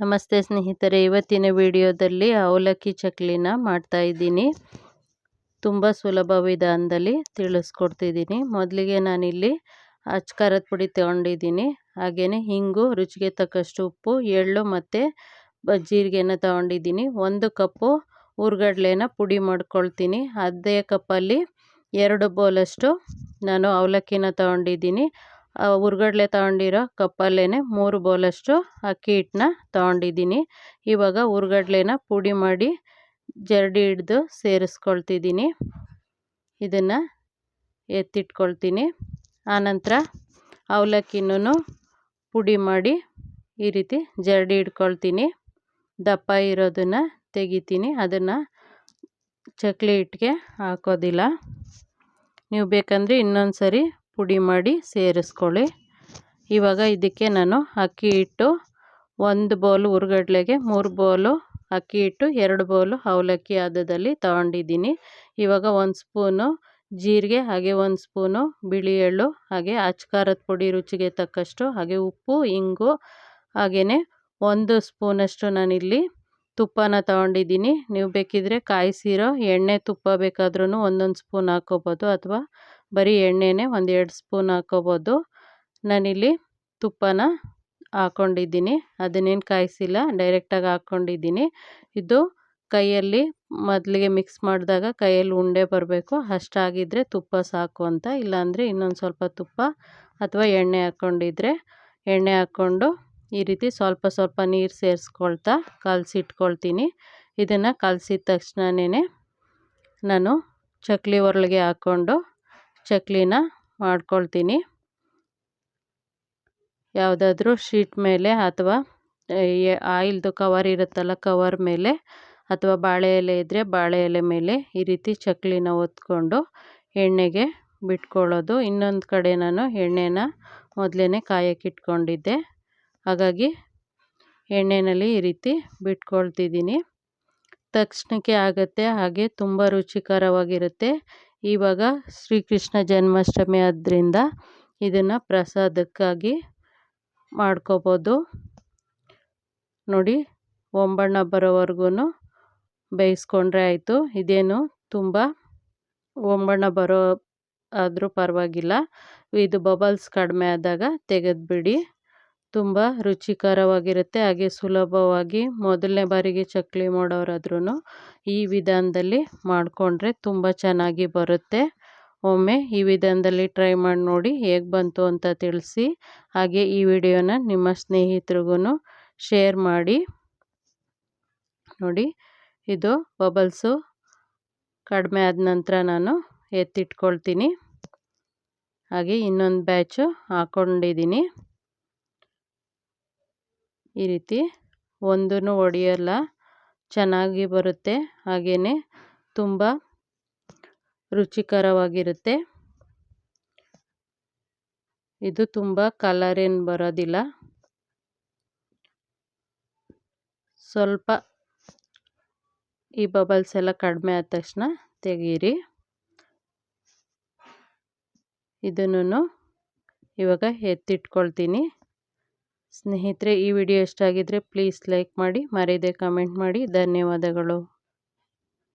ನಮಸ್ತೆ ಸ್ನೇಹಿತರೆ, ಇವತ್ತಿನ ವಿಡಿಯೋದಲ್ಲಿ ಅವಲಕ್ಕಿ ಚಕ್ಲಿನ ಮಾಡ್ತಾ ಇದ್ದೀನಿ. ತುಂಬ ಸುಲಭ ವಿಧಾನದಲ್ಲಿ ತಿಳಿಸ್ಕೊಡ್ತಿದ್ದೀನಿ. ಮೊದಲಿಗೆ ನಾನಿಲ್ಲಿ ಅಚ್ಚ ಖಾರದ ಪುಡಿ ತೊಗೊಂಡಿದ್ದೀನಿ. ಹಾಗೆಯೇ ಹಿಂಗು, ರುಚಿಗೆ ತಕ್ಕಷ್ಟು ಉಪ್ಪು, ಎಳ್ಳು ಮತ್ತು ಜೀರಿಗೆನ ತೊಗೊಂಡಿದ್ದೀನಿ. 1 ಕಪ್ಪು ಹುರ್ಗಡ್ಲೆನ ಪುಡಿ ಮಾಡ್ಕೊಳ್ತೀನಿ. ಅದೇ ಕಪ್ಪಲ್ಲಿ 2 ಬೌಲಷ್ಟು ನಾನು ಅವಲಕ್ಕಿನ ತೊಗೊಂಡಿದ್ದೀನಿ. ಹುರ್ಗಡ್ಲೆ ತೊಗೊಂಡಿರೋ ಕಪ್ಪಲ್ಲೇ 3 ಬೌಲಷ್ಟು ಅಕ್ಕಿ ಹಿಟ್ಟನ್ನ ತೊಗೊಂಡಿದ್ದೀನಿ. ಇವಾಗ ಹುರ್ಗಡ್ಲೆನ ಪುಡಿ ಮಾಡಿ ಜರಡಿ ಹಿಡ್ದು ಸೇರಿಸ್ಕೊಳ್ತಿದ್ದೀನಿ. ಇದನ್ನು ಎತ್ತಿಟ್ಕೊಳ್ತೀನಿ. ಆನಂತರ ಅವಲಕ್ಕಿನೂ ಪುಡಿ ಮಾಡಿ ಈ ರೀತಿ ಜರಡಿ ಹಿಡ್ಕೊಳ್ತೀನಿ. ದಪ್ಪ ಇರೋದನ್ನು ತೆಗಿತೀನಿ. ಅದನ್ನು ಚಕ್ಲಿ ಹಿಟ್ಟಿಗೆ ಹಾಕೋದಿಲ್ಲ. ನೀವು ಬೇಕಂದರೆ ಇನ್ನೊಂದು ಸರಿ ಪುಡಿ ಮಾಡಿ ಸೇರಿಸ್ಕೊಳ್ಳಿ. ಇವಾಗ ಇದಕ್ಕೆ ನಾನು ಅಕ್ಕಿ ಹಿಟ್ಟು 1 ಬೌಲು ಹುರ್ಗಡ್ಲೆಗೆ 3 ಬೌಲು ಅಕ್ಕಿ ಹಿಟ್ಟು, 2 ಬೌಲು ಅವಲಕ್ಕಿ ಹದದಲ್ಲಿ ತೊಗೊಂಡಿದ್ದೀನಿ. ಇವಾಗ 1 ಸ್ಪೂನು ಜೀರಿಗೆ, ಹಾಗೆ 1 ಸ್ಪೂನು ಬಿಳಿ ಎಳ್ಳು, ಹಾಗೆ ಅಚ್ಚ ಖಾರದ ಪುಡಿ ರುಚಿಗೆ ತಕ್ಕಷ್ಟು, ಹಾಗೆ ಉಪ್ಪು, ಇಂಗು, ಹಾಗೆಯೇ 1 ಸ್ಪೂನಷ್ಟು ನಾನಿಲ್ಲಿ ತುಪ್ಪನ ತೊಗೊಂಡಿದ್ದೀನಿ. ನೀವು ಬೇಕಿದ್ರೆ ಕಾಯಿಸಿರೋ ಎಣ್ಣೆ ತುಪ್ಪ ಬೇಕಾದ್ರೂ 1 ಸ್ಪೂನ್ ಹಾಕ್ಕೋಬೋದು, ಅಥವಾ ಬರೀ ಎಣ್ಣೆನೇ 1-2 ಸ್ಪೂನ್ ಹಾಕ್ಕೋಬೋದು. ನಾನಿಲ್ಲಿ ತುಪ್ಪನ ಹಾಕ್ಕೊಂಡಿದ್ದೀನಿ. ಅದನ್ನೇನು ಕಾಯಿಸಿಲ್ಲ, ಡೈರೆಕ್ಟಾಗಿ ಹಾಕ್ಕೊಂಡಿದ್ದೀನಿ. ಇದು ಕೈಯಲ್ಲಿ ಮೊದಲಿಗೆ ಮಿಕ್ಸ್ ಮಾಡಿದಾಗ ಕೈಯಲ್ಲಿ ಉಂಡೆ ಬರಬೇಕು, ಅಷ್ಟಾಗಿದ್ದರೆ ತುಪ್ಪ ಸಾಕು ಅಂತ. ಇಲ್ಲಾಂದರೆ ಇನ್ನೊಂದು ಸ್ವಲ್ಪ ತುಪ್ಪ ಅಥವಾ ಎಣ್ಣೆ ಹಾಕ್ಕೊಂಡಿದ್ರೆ ಎಣ್ಣೆ ಹಾಕ್ಕೊಂಡು ಈ ರೀತಿ ಸ್ವಲ್ಪ ಸ್ವಲ್ಪ ನೀರು ಸೇರಿಸ್ಕೊಳ್ತಾ ಕಲಸಿಟ್ಕೊಳ್ತೀನಿ. ಇದನ್ನು ಕಲಸಿದ ತಕ್ಷಣವೇ ನಾನು ಚಕ್ಲಿ ಒರಳಿಗೆ ಹಾಕ್ಕೊಂಡು ಚಕ್ಲಿನ ಮಾಡ್ಕೊಳ್ತೀನಿ. ಯಾವುದಾದ್ರೂ ಶೀಟ್ ಮೇಲೆ ಅಥವಾ ಆಯಿಲ್ದು ಕವರ್ ಇರುತ್ತಲ್ಲ, ಕವರ್ ಮೇಲೆ, ಅಥವಾ ಬಾಳೆ ಎಲೆ ಇದ್ದರೆ ಬಾಳೆ ಎಲೆ ಮೇಲೆ ಈ ರೀತಿ ಚಕ್ಲಿನ ಒತ್ಕೊಂಡು ಎಣ್ಣೆಗೆ ಬಿಟ್ಕೊಳ್ಳೋದು. ಇನ್ನೊಂದು ಕಡೆ ನಾನು ಎಣ್ಣೆನ ಮೊದಲೇ ಕಾಯಕ್ಕಿಟ್ಕೊಂಡಿದ್ದೆ, ಹಾಗಾಗಿ ಎಣ್ಣೆಯಲ್ಲಿ ಈ ರೀತಿ ಬಿಟ್ಕೊಳ್ತಿದ್ದೀನಿ. ತಕ್ಷಣಕ್ಕೆ ಆಗುತ್ತೆ, ಹಾಗೆ ತುಂಬ ರುಚಿಕರವಾಗಿರುತ್ತೆ. ಇವಾಗ ಶ್ರೀಕೃಷ್ಣ ಜನ್ಮಾಷ್ಟಮಿ ಆದ್ದರಿಂದ ಇದನ್ನು ಪ್ರಸಾದಕ್ಕಾಗಿ ಮಾಡ್ಕೋಬೋದು. ನೋಡಿ, ಒಂಬಣ್ಣ ಬರೋವರೆಗೂ ಬೇಯಿಸ್ಕೊಂಡ್ರೆ ಆಯಿತು. ಇದೇನು ತುಂಬ ಒಂಬಣ್ಣ ಬರೋ ಆದರೂ ಪರವಾಗಿಲ್ಲ. ಇದು ಬಬಲ್ಸ್ ಕಡಿಮೆ ಆದಾಗ ತೆಗೆದುಬಿಡಿ. ತುಂಬ ರುಚಿಕರವಾಗಿರುತ್ತೆ. ಹಾಗೆ ಸುಲಭವಾಗಿ ಮೊದಲನೇ ಬಾರಿಗೆ ಚಕ್ಲಿ ಮಾಡೋರಾದ್ರೂ ಈ ವಿಧಾನದಲ್ಲಿ ಮಾಡಿಕೊಂಡ್ರೆ ತುಂಬ ಚೆನ್ನಾಗಿ ಬರುತ್ತೆ. ಒಮ್ಮೆ ಈ ವಿಧಾನದಲ್ಲಿ ಟ್ರೈ ಮಾಡಿ ನೋಡಿ, ಹೇಗೆ ಬಂತು ಅಂತ ತಿಳಿಸಿ. ಹಾಗೆ ಈ ವಿಡಿಯೋನ ನಿಮ್ಮ ಸ್ನೇಹಿತರಿಗೂ ಶೇರ್ ಮಾಡಿ. ನೋಡಿ, ಇದು ಬಬಲ್ಸು ಕಡಿಮೆ ಆದ ನಂತರ ನಾನು ಎತ್ತಿಟ್ಕೊಳ್ತೀನಿ. ಹಾಗೆ ಇನ್ನೊಂದು ಬ್ಯಾಚು ಹಾಕ್ಕೊಂಡಿದ್ದೀನಿ. ಈ ರೀತಿ ಒಂದೂ ಒಡೆಯಲ್ಲ, ಚೆನ್ನಾಗಿ ಬರುತ್ತೆ. ಹಾಗೆಯೇ ತುಂಬ ರುಚಿಕರವಾಗಿರುತ್ತೆ. ಇದು ತುಂಬ ಕಲರ್ ಏನು ಬರೋದಿಲ್ಲ. ಸ್ವಲ್ಪ ಈ ಬಬಲ್ಸ್ ಎಲ್ಲ ಕಡಿಮೆ ಆದ ತಕ್ಷಣ ತೆಗೀರಿ. ಇದನ್ನು ಇವಾಗ ಎತ್ತಿಟ್ಕೊಳ್ತೀನಿ. ಸ್ನೇಹಿತರೆ, ಈ ವಿಡಿಯೋ ಇಷ್ಟ ಆಗಿದ್ದರೆ ಪ್ಲೀಸ್ ಲೈಕ್ ಮಾಡಿ, ಮರೆಯದೆ ಕಮೆಂಟ್ ಮಾಡಿ. ಧನ್ಯವಾದಗಳು.